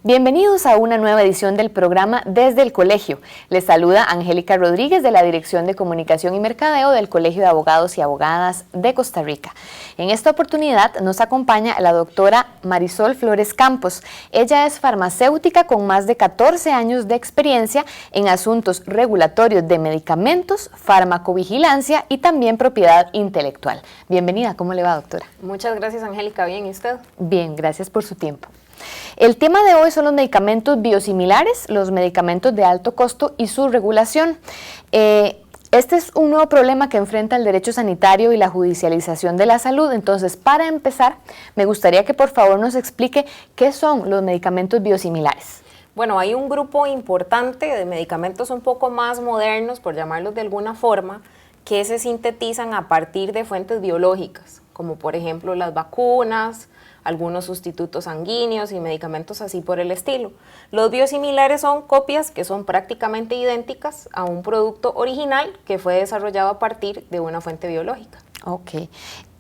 Bienvenidos a una nueva edición del programa Desde el Colegio. Les saluda Angélica Rodríguez de la Dirección de Comunicación y Mercadeo del Colegio de Abogados y Abogadas de Costa Rica. En esta oportunidad nos acompaña la doctora Marisol Flores Campos. Ella es farmacéutica con más de 14 años de experiencia en asuntos regulatorios de medicamentos, farmacovigilancia y también propiedad intelectual. Bienvenida, ¿cómo le va, doctora? Muchas gracias, Angélica. ¿Bien? ¿Y usted? Bien, gracias por su tiempo. El tema de hoy son los medicamentos biosimilares, los medicamentos de alto costo y su regulación. Este es un nuevo problema que enfrenta el derecho sanitario y la judicialización de la salud. Entonces, para empezar, me gustaría que por favor nos explique qué son los medicamentos biosimilares. Bueno, hay un grupo importante de medicamentos un poco más modernos, por llamarlos de alguna forma, que se sintetizan a partir de fuentes biológicas, como por ejemplo las vacunas, algunos sustitutos sanguíneos y medicamentos así por el estilo. Los biosimilares son copias que son prácticamente idénticas a un producto original que fue desarrollado a partir de una fuente biológica. Ok.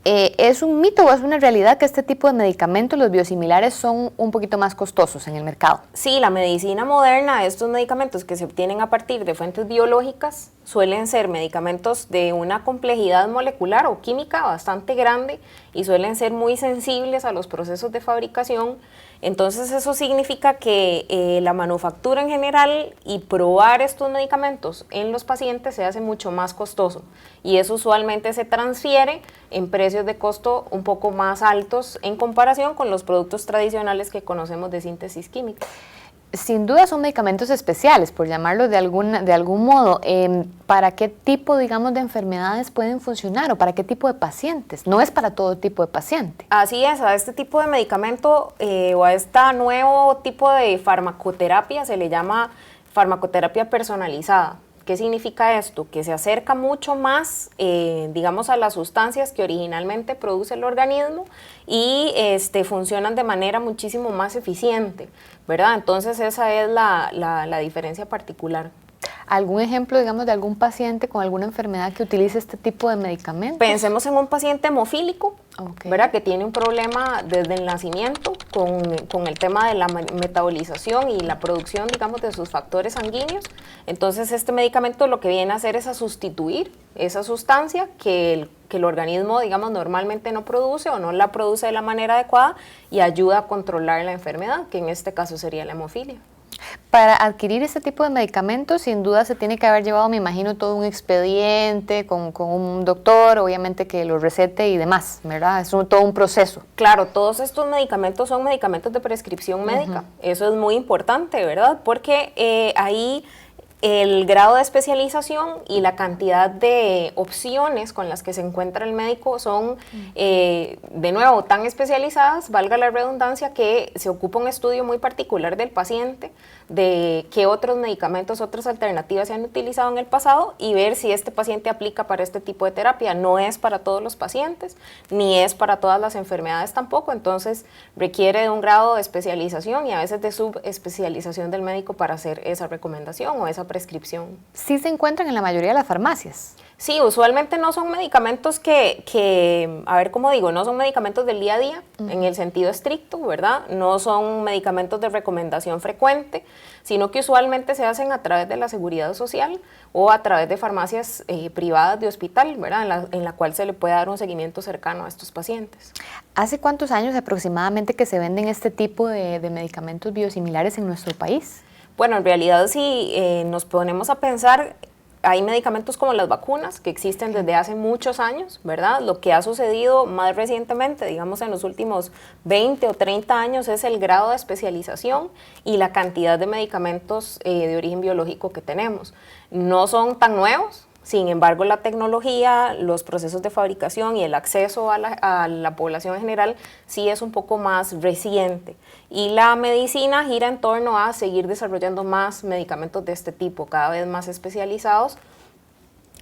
¿Es un mito o es una realidad que este tipo de medicamentos, los biosimilares, son un poquito más costosos en el mercado? Sí, la medicina moderna, estos medicamentos que se obtienen a partir de fuentes biológicas, suelen ser medicamentos de una complejidad molecular o química bastante grande y suelen ser muy sensibles a los procesos de fabricación. Entonces eso significa que la manufactura en general y probar estos medicamentos en los pacientes se hace mucho más costoso y eso usualmente se transfiere en precios de costo un poco más altos en comparación con los productos tradicionales que conocemos de síntesis química. Sin duda son medicamentos especiales, por llamarlo de algún modo. ¿Para qué tipo, digamos, de enfermedades pueden funcionar o para qué tipo de pacientes? No es para todo tipo de paciente. Así es, a este tipo de medicamento o a este nuevo tipo de farmacoterapia se le llama farmacoterapia personalizada. ¿Qué significa esto? Que se acerca mucho más, digamos, a las sustancias que originalmente produce el organismo y funcionan de manera muchísimo más eficiente, ¿verdad? Entonces esa es la diferencia particular. ¿Algún ejemplo, digamos, de algún paciente con alguna enfermedad que utilice este tipo de medicamentos? Pensemos en un paciente hemofílico, okay, ¿verdad? Que tiene un problema desde el nacimiento con el tema de la metabolización y la producción, digamos, de sus factores sanguíneos. Entonces, este medicamento lo que viene a hacer es a sustituir esa sustancia que el organismo, digamos, normalmente no produce o no la produce de la manera adecuada y ayuda a controlar la enfermedad, que en este caso sería la hemofilia. Para adquirir este tipo de medicamentos, sin duda se tiene que haber llevado, me imagino, todo un expediente con un doctor, obviamente que lo recete y demás, ¿verdad? Es todo un proceso. Claro, todos estos medicamentos son medicamentos de prescripción médica. Eso es muy importante, ¿verdad? Porque ahí el grado de especialización y la cantidad de opciones con las que se encuentra el médico son, de nuevo, tan especializadas, valga la redundancia, que se ocupa un estudio muy particular del paciente, de qué otros medicamentos, otras alternativas se han utilizado en el pasado y ver si este paciente aplica para este tipo de terapia. No es para todos los pacientes, ni es para todas las enfermedades tampoco, entonces requiere de un grado de especialización y a veces de subespecialización del médico para hacer esa recomendación o esa prescripción. ¿Sí se encuentran en la mayoría de las farmacias? Sí, usualmente no son medicamentos a ver cómo digo, no son medicamentos del día a día, en el sentido estricto, ¿verdad? No son medicamentos de recomendación frecuente, sino que usualmente se hacen a través de la seguridad social o a través de farmacias privadas de hospital, ¿verdad? En la cual se le puede dar un seguimiento cercano a estos pacientes. ¿Hace cuántos años aproximadamente que se venden este tipo de medicamentos biosimilares en nuestro país? Bueno, en realidad si nos ponemos a pensar, hay medicamentos como las vacunas que existen desde hace muchos años, ¿verdad? Lo que ha sucedido más recientemente, digamos en los últimos 20 o 30 años, es el grado de especialización y la cantidad de medicamentos de origen biológico que tenemos. No son tan nuevos. Sin embargo, la tecnología, los procesos de fabricación y el acceso a la población en general sí es un poco más reciente. Y la medicina gira en torno a seguir desarrollando más medicamentos de este tipo, cada vez más especializados,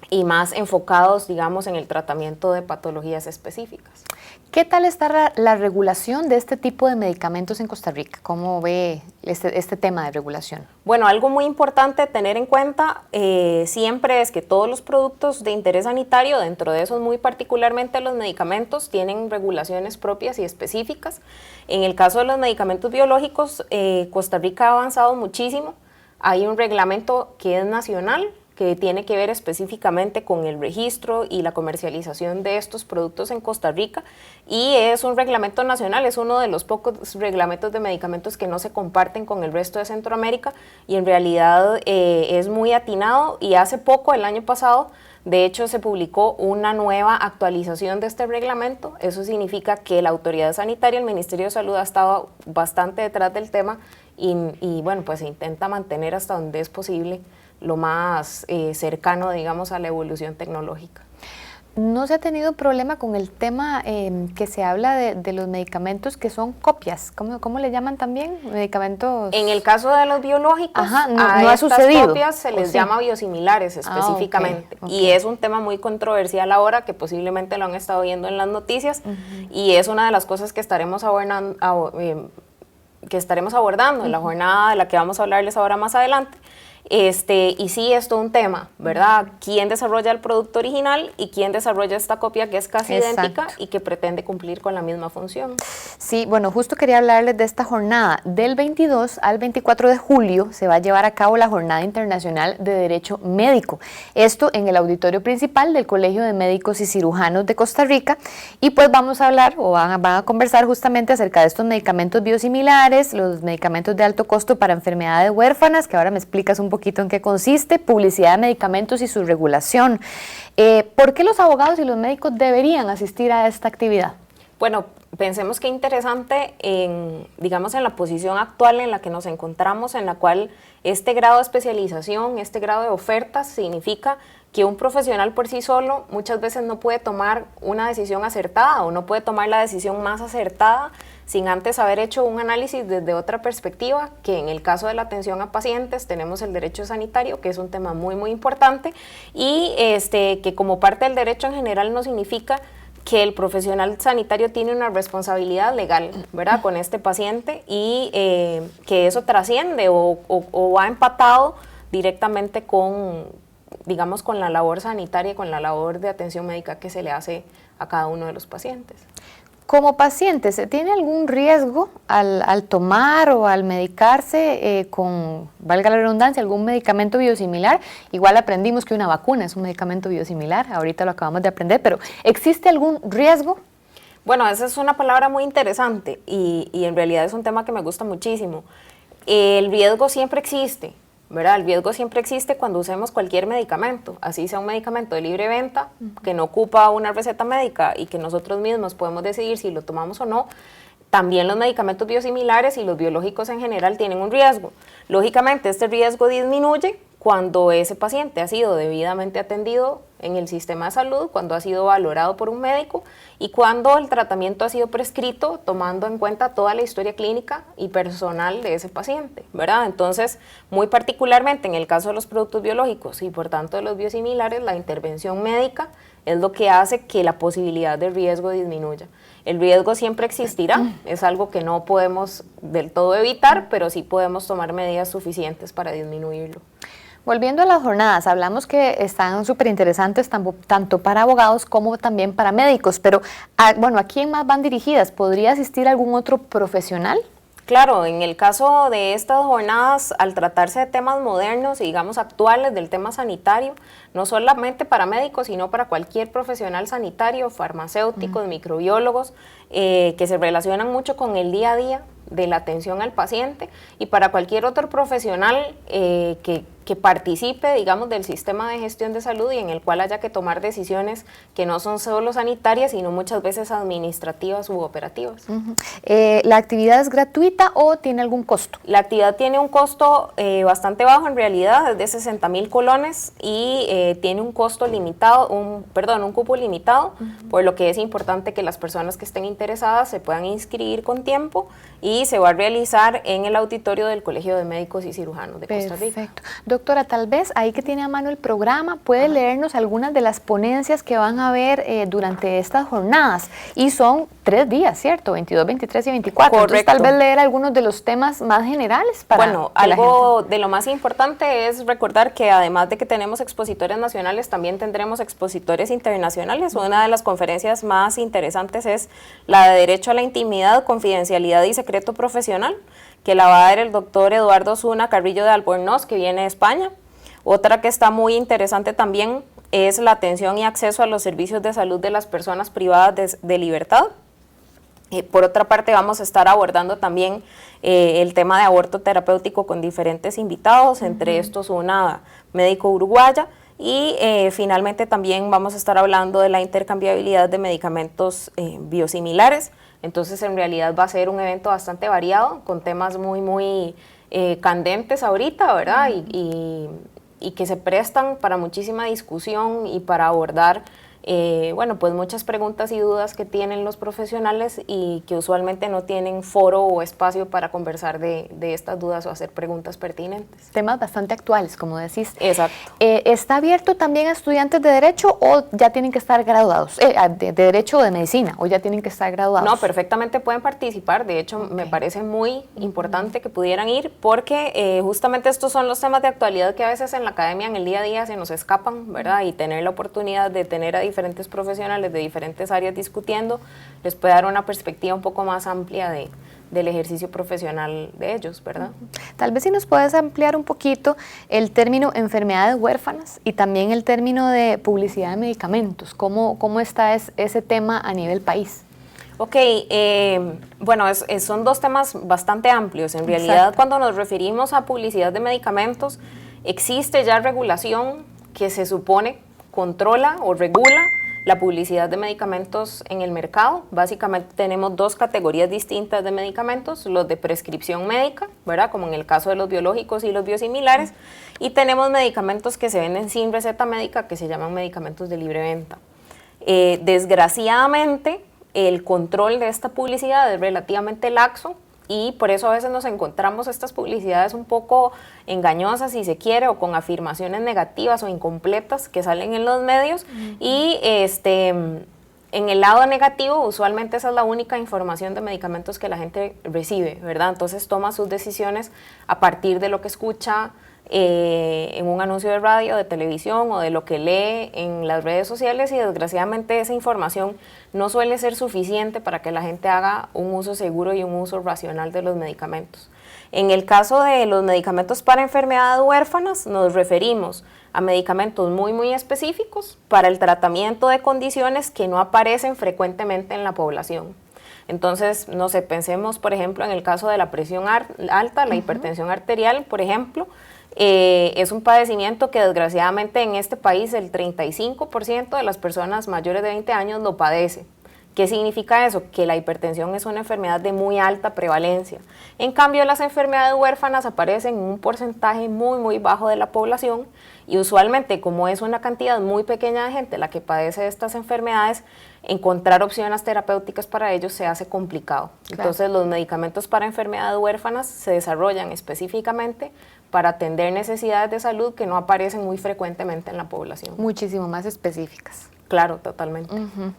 y más enfocados, digamos, en el tratamiento de patologías específicas. ¿Qué tal está la regulación de este tipo de medicamentos en Costa Rica? ¿Cómo ve este tema de regulación? Bueno, algo muy importante tener en cuenta siempre es que todos los productos de interés sanitario, dentro de esos muy particularmente los medicamentos, tienen regulaciones propias y específicas. En el caso de los medicamentos biológicos, Costa Rica ha avanzado muchísimo. Hay un reglamento que es nacional, que tiene que ver específicamente con el registro y la comercialización de estos productos en Costa Rica, y es un reglamento nacional, es uno de los pocos reglamentos de medicamentos que no se comparten con el resto de Centroamérica, y en realidad es muy atinado. Y hace poco, el año pasado, de hecho se publicó una nueva actualización de este reglamento. Eso significa que la autoridad sanitaria, el Ministerio de Salud, ha estado bastante detrás del tema y bueno, pues se intenta mantener hasta donde es posible lo más cercano, digamos, a la evolución tecnológica. ¿No se ha tenido problema con el tema que se habla de los medicamentos que son copias? ¿Cómo le llaman también? Medicamentos... En el caso de los biológicos, no a ha estas sucedido. copias se les llama biosimilares específicamente. Okay. Y es un tema muy controversial ahora, que posiblemente lo han estado viendo en las noticias, y es una de las cosas que estaremos abordando en la jornada de la que vamos a hablarles ahora más adelante. Y sí, es todo un tema, ¿verdad? ¿Quién desarrolla el producto original y quién desarrolla esta copia que es casi idéntica y que pretende cumplir con la misma función? Sí, bueno, justo quería hablarles de esta jornada. Del 22 al 24 de julio se va a llevar a cabo la Jornada Internacional de Derecho Médico. Esto en el auditorio principal del Colegio de Médicos y Cirujanos de Costa Rica. Y pues vamos a hablar o van a conversar justamente acerca de estos medicamentos biosimilares, los medicamentos de alto costo para enfermedades huérfanas, que ahora me explicas un poquito en qué consiste, publicidad de medicamentos y su regulación. ¿Por qué los abogados y los médicos deberían asistir a esta actividad? Bueno, pensemos qué interesante digamos, en la posición actual en la que nos encontramos, en la cual este grado de especialización, este grado de ofertas significa que un profesional por sí solo muchas veces no puede tomar una decisión acertada o no puede tomar la decisión más acertada sin antes haber hecho un análisis desde otra perspectiva, que en el caso de la atención a pacientes tenemos el derecho sanitario, que es un tema muy, muy importante, y que como parte del derecho en general no significa que el profesional sanitario tiene una responsabilidad legal, ¿verdad?, con este paciente, y que eso trasciende o va empatado directamente con, digamos, con la labor sanitaria y con la labor de atención médica que se le hace a cada uno de los pacientes. Como paciente, ¿se tiene algún riesgo al tomar o al medicarse con, valga la redundancia, algún medicamento biosimilar? Igual aprendimos que una vacuna es un medicamento biosimilar, ahorita lo acabamos de aprender, pero ¿existe algún riesgo? Bueno, esa es una palabra muy interesante y en realidad es un tema que me gusta muchísimo. El riesgo siempre existe, ¿verdad? El riesgo siempre existe cuando usemos cualquier medicamento, así sea un medicamento de libre venta, que no ocupa una receta médica y que nosotros mismos podemos decidir si lo tomamos o no. También los medicamentos biosimilares y los biológicos en general tienen un riesgo. Lógicamente, este riesgo disminuye cuando ese paciente ha sido debidamente atendido en el sistema de salud, cuando ha sido valorado por un médico y cuando el tratamiento ha sido prescrito tomando en cuenta toda la historia clínica y personal de ese paciente, ¿verdad? Entonces, muy particularmente en el caso de los productos biológicos y por tanto de los biosimilares, la intervención médica es lo que hace que la posibilidad de riesgo disminuya. El riesgo siempre existirá, es algo que no podemos del todo evitar, pero sí podemos tomar medidas suficientes para disminuirlo. Volviendo a las jornadas, hablamos que están súper interesantes tanto para abogados como también para médicos, pero bueno, ¿a quién más van dirigidas? ¿Podría asistir algún otro profesional? Claro, en el caso de estas jornadas, al tratarse de temas modernos y digamos actuales del tema sanitario, no solamente para médicos, sino para cualquier profesional sanitario, farmacéuticos, microbiólogos, que se relacionan mucho con el día a día de la atención al paciente, y para cualquier otro profesional que participe, digamos, del sistema de gestión de salud y en el cual haya que tomar decisiones que no son solo sanitarias, sino muchas veces administrativas u operativas. ¿La actividad es gratuita o tiene algún costo? La actividad tiene un costo bastante bajo en realidad, es de 60,000 colones y tiene un costo limitado, un cupo limitado, por lo que es importante que las personas que estén interesadas se puedan inscribir con tiempo y se va a realizar en el auditorio del Colegio de Médicos y Cirujanos de Costa Rica. Perfecto. Doctora, tal vez ahí que tiene a mano el programa, puede leernos algunas de las ponencias que van a haber durante estas jornadas. Y son 3 días, ¿cierto? 22, 23 y 24. Correcto. Entonces, tal vez leer algunos de los temas más generales para Bueno, algo de lo más importante es recordar que además de que tenemos expositores nacionales, también tendremos expositores internacionales. Una de las conferencias más interesantes es la de Derecho a la Intimidad, Confidencialidad y Secreto Profesional, que la va a dar el doctor Eduardo Zuna Carrillo de Albornoz, que viene de España. Otra que está muy interesante también es la atención y acceso a los servicios de salud de las personas privadas de libertad. Por otra parte, vamos a estar abordando también el tema de aborto terapéutico con diferentes invitados, entre estos una médico uruguaya, y finalmente también vamos a estar hablando de la intercambiabilidad de medicamentos biosimilares. Entonces, en realidad va a ser un evento bastante variado, con temas muy candentes ahorita, ¿verdad? Y que se prestan para muchísima discusión y para abordar bueno, pues muchas preguntas y dudas que tienen los profesionales y que usualmente no tienen foro o espacio para conversar de estas dudas o hacer preguntas pertinentes. Temas bastante actuales, como decís. Exacto. ¿Está abierto también a estudiantes de Derecho o ya tienen que estar graduados? De Derecho o de Medicina, ¿o ya tienen que estar graduados? No, perfectamente pueden participar. De hecho, me parece muy importante que pudieran ir porque justamente estos son los temas de actualidad que a veces en la academia, en el día a día, se nos escapan, ¿verdad? Y tener la oportunidad de tener a diferentes profesionales de diferentes áreas discutiendo les puede dar una perspectiva un poco más amplia del ejercicio profesional de ellos, ¿verdad? Tal vez si nos puedes ampliar un poquito el término enfermedades huérfanas y también el término de publicidad de medicamentos. ¿Cómo está ese tema a nivel país? Ok, bueno, son dos temas bastante amplios. En realidad, Exacto. Cuando nos referimos a publicidad de medicamentos, existe ya regulación que se supone controla o regula la publicidad de medicamentos en el mercado. Básicamente tenemos 2 categorías distintas de medicamentos, los de prescripción médica, ¿verdad? Como en el caso de los biológicos y los biosimilares, y tenemos medicamentos que se venden sin receta médica, que se llaman medicamentos de libre venta. Desgraciadamente, el control de esta publicidad es relativamente laxo, y por eso a veces nos encontramos estas publicidades un poco engañosas, si se quiere, o con afirmaciones negativas o incompletas que salen en los medios. Y en el lado negativo, usualmente esa es la única información de medicamentos que la gente recibe, ¿verdad? Entonces toma sus decisiones a partir de lo que escucha en un anuncio de radio, de televisión o de lo que lee en las redes sociales, y desgraciadamente esa información no suele ser suficiente para que la gente haga un uso seguro y un uso racional de los medicamentos. En el caso de los medicamentos para enfermedades huérfanas, nos referimos a medicamentos muy específicos para el tratamiento de condiciones que no aparecen frecuentemente en la población. Entonces, no sé, pensemos por ejemplo en el caso de la presión alta, la hipertensión arterial, por ejemplo. Es un padecimiento que desgraciadamente en este país el 35% de las personas mayores de 20 años lo padece. ¿Qué significa eso? Que la hipertensión es una enfermedad de muy alta prevalencia. En cambio, las enfermedades huérfanas aparecen en un porcentaje muy bajo de la población, y usualmente, como es una cantidad muy pequeña de gente la que padece estas enfermedades, encontrar opciones terapéuticas para ellos se hace complicado. Claro. Entonces, los medicamentos para enfermedades huérfanas se desarrollan específicamente para atender necesidades de salud que no aparecen muy frecuentemente en la población. Muchísimo más específicas. Claro, totalmente.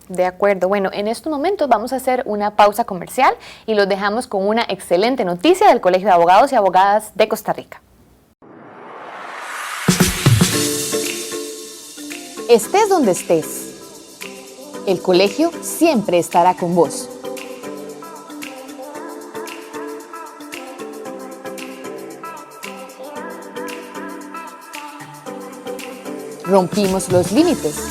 De acuerdo. Bueno, en estos momentos vamos a hacer una pausa comercial y los dejamos con una excelente noticia del Colegio de Abogados y Abogadas de Costa Rica. Estés donde estés, el colegio siempre estará con vos. Rompimos los límites.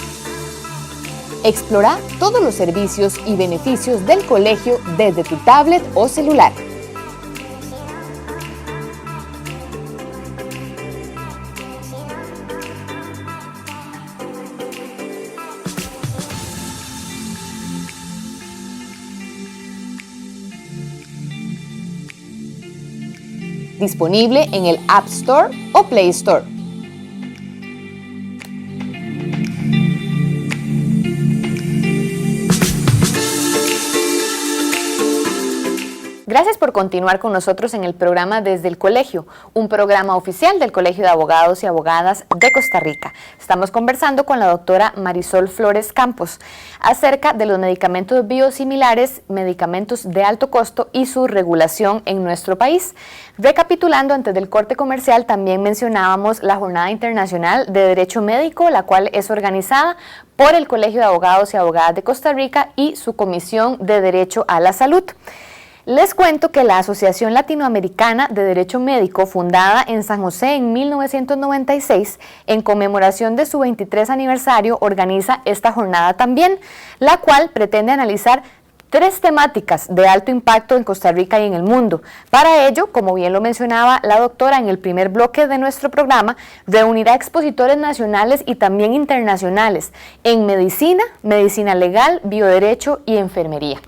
Explora todos los servicios y beneficios del colegio desde tu tablet o celular. Disponible en el App Store o Play Store. Gracias por continuar con nosotros en el programa Desde el Colegio, un programa oficial del Colegio de Abogados y Abogadas de Costa Rica. Estamos conversando con la doctora Marisol Flores Campos acerca de los medicamentos biosimilares, medicamentos de alto costo y su regulación en nuestro país. Recapitulando, antes del corte comercial también mencionábamos la Jornada Internacional de Derecho Médico, la cual es organizada por el Colegio de Abogados y Abogadas de Costa Rica y su Comisión de Derecho a la Salud. Les cuento que la Asociación Latinoamericana de Derecho Médico, fundada en San José en 1996, en conmemoración de su 23 aniversario, organiza esta jornada también, la cual pretende analizar 3 temáticas de alto impacto en Costa Rica y en el mundo. Para ello, como bien lo mencionaba la doctora en el primer bloque de nuestro programa, reunirá expositores nacionales y también internacionales en medicina, medicina legal, bioderecho y enfermería.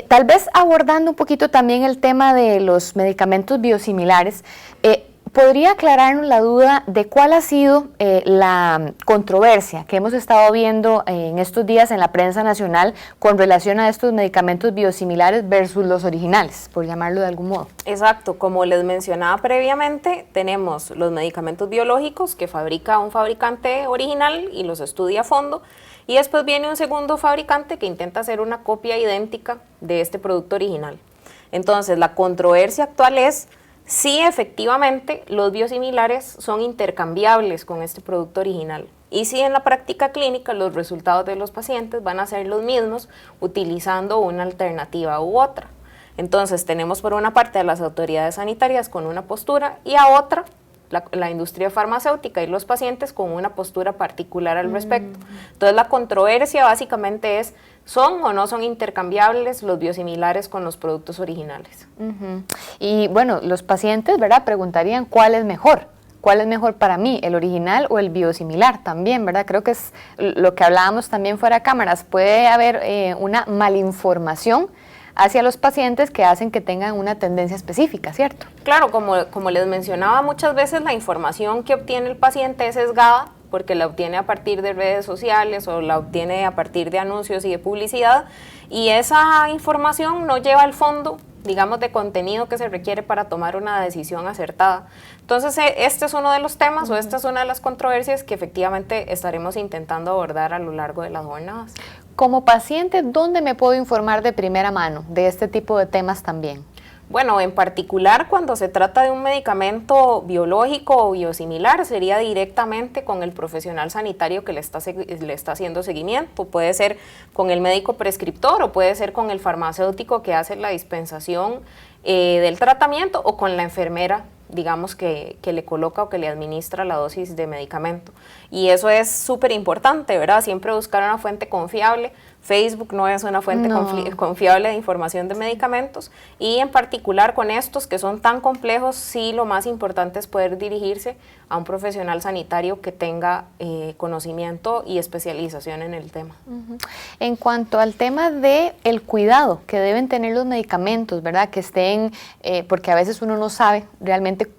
Tal vez abordando un poquito también el tema de los medicamentos biosimilares, ¿podría aclararnos la duda de cuál ha sido la controversia que hemos estado viendo en estos días en la prensa nacional con relación a estos medicamentos biosimilares versus los originales, por llamarlo de algún modo? Exacto, como les mencionaba previamente, tenemos los medicamentos biológicos que fabrica un fabricante original y los estudia a fondo, y después viene un segundo fabricante que intenta hacer una copia idéntica de este producto original. Entonces, la controversia actual es si efectivamente los biosimilares son intercambiables con este producto original y si en la práctica clínica los resultados de los pacientes van a ser los mismos utilizando una alternativa u otra. Entonces, tenemos por una parte a las autoridades sanitarias con una postura y a otra la industria farmacéutica y los pacientes con una postura particular al respecto. Entonces, la controversia básicamente es, ¿son o no son intercambiables los biosimilares con los productos originales? Y bueno, los pacientes, ¿verdad?, preguntarían cuál es mejor. ¿Cuál es mejor para mí, el original o el biosimilar también, verdad? Creo que es lo que hablábamos también fuera de cámaras. Puede haber una malinformación hacia los pacientes que hacen que tengan una tendencia específica, ¿cierto? Claro, como les mencionaba, muchas veces la información que obtiene el paciente es sesgada porque la obtiene a partir de redes sociales o la obtiene a partir de anuncios y de publicidad, y esa información no lleva al fondo, digamos, de contenido que se requiere para tomar una decisión acertada. Entonces, este es uno de los temas o esta es una de las controversias que efectivamente estaremos intentando abordar a lo largo de las jornadas. Como paciente, ¿dónde me puedo informar de primera mano de este tipo de temas también? Bueno, en particular cuando se trata de un medicamento biológico o biosimilar, sería directamente con el profesional sanitario que le está haciendo seguimiento. Puede ser con el médico prescriptor o puede ser con el farmacéutico que hace la dispensación del tratamiento o con la enfermera, digamos, que le coloca o que le administra la dosis de medicamento. Y eso es súper importante, ¿verdad? Siempre buscar una fuente confiable. Facebook no es una fuente confiable de información de medicamentos, y en particular con estos que son tan complejos, sí, lo más importante es poder dirigirse a un profesional sanitario que tenga conocimiento y especialización en el tema. En cuanto al tema de el cuidado que deben tener los medicamentos, ¿verdad? Que estén, porque a veces uno no sabe realmente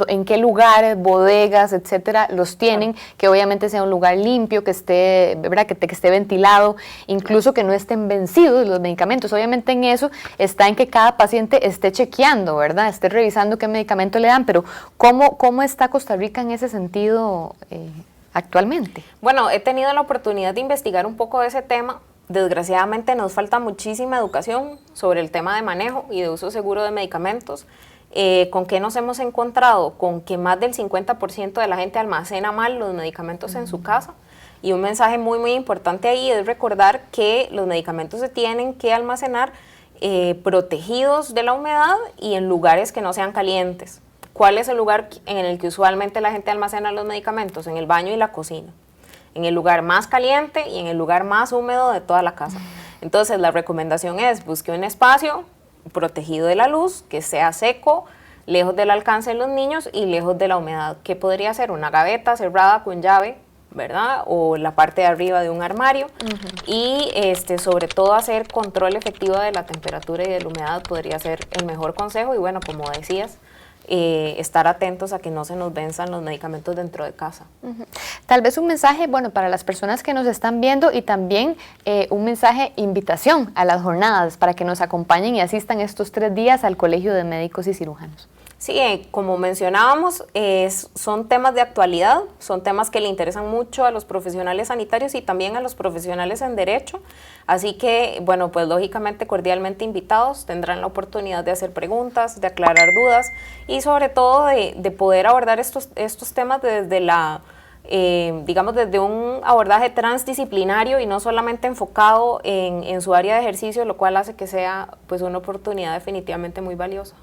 en qué lugares, bodegas, etcétera, los tienen, que obviamente sea un lugar limpio, que esté, ¿verdad?, que esté ventilado, incluso que no estén vencidos los medicamentos. Obviamente en eso está en que cada paciente esté chequeando, ¿verdad?, esté revisando qué medicamento le dan, pero ¿cómo está Costa Rica en ese sentido actualmente? Bueno, he tenido la oportunidad de investigar un poco de ese tema. Desgraciadamente nos falta muchísima educación sobre el tema de manejo y de uso seguro de medicamentos. ¿Con qué nos hemos encontrado? Con que más del 50% de la gente almacena mal los medicamentos en su casa, y un mensaje muy muy importante ahí es recordar que los medicamentos se tienen que almacenar protegidos de la humedad y en lugares que no sean calientes. ¿Cuál es el lugar en el que usualmente la gente almacena los medicamentos? En el baño y la cocina, en el lugar más caliente y en el lugar más húmedo de toda la casa. Entonces la recomendación es busque un espacio protegido de la luz, que sea seco, lejos del alcance de los niños y lejos de la humedad. ¿Qué podría ser? Una gaveta cerrada con llave, ¿verdad? O la parte de arriba de un armario. Y sobre todo hacer control efectivo de la temperatura y de la humedad podría ser el mejor consejo. Y bueno, como decías, estar atentos a que no se nos venzan los medicamentos dentro de casa. Tal vez un mensaje, bueno, para las personas que nos están viendo y también un mensaje invitación a las jornadas para que nos acompañen y asistan estos 3 días al Colegio de Médicos y Cirujanos. Sí, como mencionábamos, son temas de actualidad, son temas que le interesan mucho a los profesionales sanitarios y también a los profesionales en derecho, así que, bueno, pues lógicamente cordialmente invitados, tendrán la oportunidad de hacer preguntas, de aclarar dudas y sobre todo de poder abordar estos temas desde digamos, desde un abordaje transdisciplinario y no solamente enfocado en su área de ejercicio, lo cual hace que sea pues una oportunidad definitivamente muy valiosa.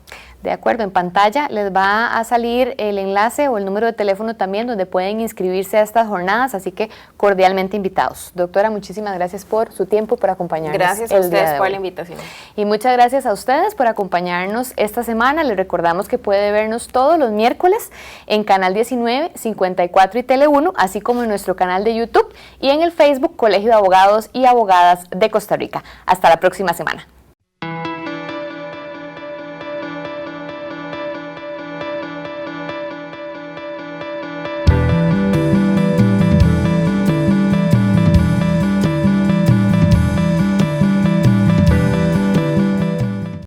De acuerdo, en pantalla les va a salir el enlace o el número de teléfono también donde pueden inscribirse a estas jornadas, así que cordialmente invitados. Doctora, muchísimas gracias por su tiempo, por acompañarnos. Gracias a ustedes por la invitación. Y muchas gracias a ustedes por acompañarnos esta semana. Les recordamos que puede vernos todos los miércoles en Canal 19, 54 y Tele 1, así como en nuestro canal de YouTube y en el Facebook Colegio de Abogados y Abogadas de Costa Rica. Hasta la próxima semana.